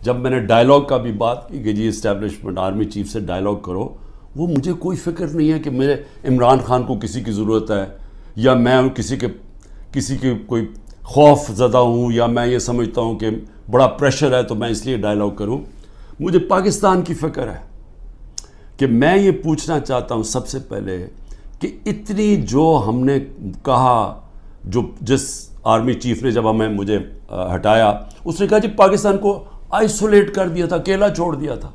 جب میں نے ڈائلاگ کا بھی بات کی کہ جی اسٹیبلشمنٹ آرمی چیف سے ڈائلاگ کرو، وہ مجھے کوئی فکر نہیں ہے کہ میرے عمران خان کو کسی کی ضرورت ہے، یا میں کسی کے کوئی خوف زدہ ہوں، یا میں یہ سمجھتا ہوں کہ بڑا پریشر ہے تو میں اس لیے ڈائلاگ کروں۔ مجھے پاکستان کی فکر ہے کہ میں یہ پوچھنا چاہتا ہوں سب سے پہلے کہ اتنی جو ہم نے کہا، جس آرمی چیف نے جب مجھے ہٹایا، اس نے کہا جی پاکستان کو آئسولیٹ کر دیا تھا، اکیلا چھوڑ دیا تھا۔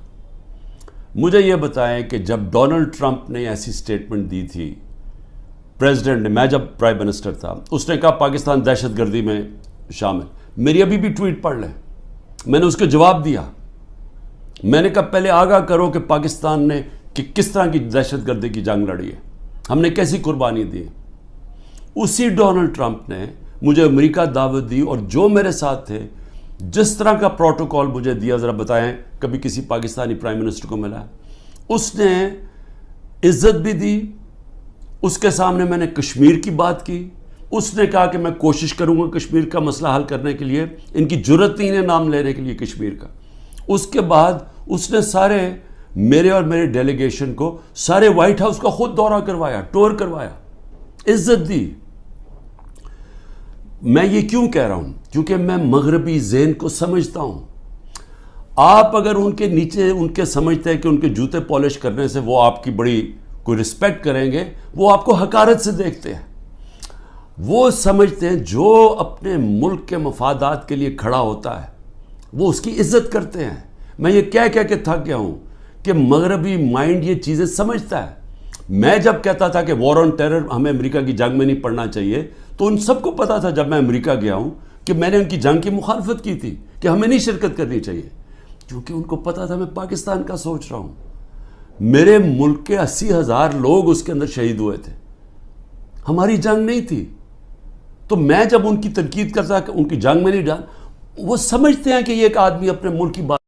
مجھے یہ بتائیں کہ جب ڈونلڈ ٹرمپ نے ایسی سٹیٹمنٹ دی تھی، پریزیڈنٹ نے، میں جب پرائم منسٹر تھا، اس نے کہا پاکستان دہشت گردی میں شامل۔ میری ابھی بھی ٹویٹ پڑھ لیں، میں نے اس کے جواب دیا، میں نے کہا پہلے آگاہ کرو کہ پاکستان نے کس طرح کی دہشت گردی کی جنگ لڑی ہے، ہم نے کیسی قربانی دی۔ اسی ڈونلڈ ٹرمپ نے مجھے امریکہ دعوت دی، اور جو میرے ساتھ تھے، جس طرح کا پروٹوکول مجھے دیا، ذرا بتائیں کبھی کسی پاکستانی پرائم منسٹر کو ملا؟ اس نے عزت بھی دی، اس کے سامنے میں نے کشمیر کی بات کی، اس نے کہا کہ میں کوشش کروں گا کشمیر کا مسئلہ حل کرنے کے لیے، ان کی جرت نہیں ہے نام لینے کے لیے کشمیر کا۔ اس کے بعد اس نے سارے میرے اور میرے ڈیلیگیشن کو سارے وائٹ ہاؤس کا خود دورہ کروایا، ٹور کروایا، عزت دی۔ میں یہ کیوں کہہ رہا ہوں؟ کیونکہ میں مغربی ذہن کو سمجھتا ہوں۔ آپ اگر ان کے نیچے ان کے سمجھتے ہیں کہ ان کے جوتے پالش کرنے سے وہ آپ کی بڑی کوئی رسپیکٹ کریں گے، وہ آپ کو حقارت سے دیکھتے ہیں۔ وہ سمجھتے ہیں جو اپنے ملک کے مفادات کے لیے کھڑا ہوتا ہے وہ اس کی عزت کرتے ہیں۔ میں یہ کہہ کے تھک گیا ہوں کہ مغربی مائنڈ یہ چیزیں سمجھتا ہے۔ میں جب کہتا تھا کہ وار آن ٹیرر ہمیں امریکہ کی جنگ میں نہیں پڑنا چاہیے، تو ان سب کو پتا تھا جب میں امریکہ گیا ہوں کہ میں نے ان کی جنگ کی مخالفت کی تھی کہ ہمیں نہیں شرکت کرنی چاہیے، کیونکہ ان کو پتا تھا میں پاکستان کا سوچ رہا ہوں۔ میرے ملک کے 80,000 لوگ اس کے اندر شہید ہوئے تھے، ہماری جنگ نہیں تھی۔ تو میں جب ان کی تنقید کرتا کہ ان کی جنگ میں نہیں ڈال، وہ سمجھتے ہیں کہ یہ ایک آدمی اپنے ملک کی بات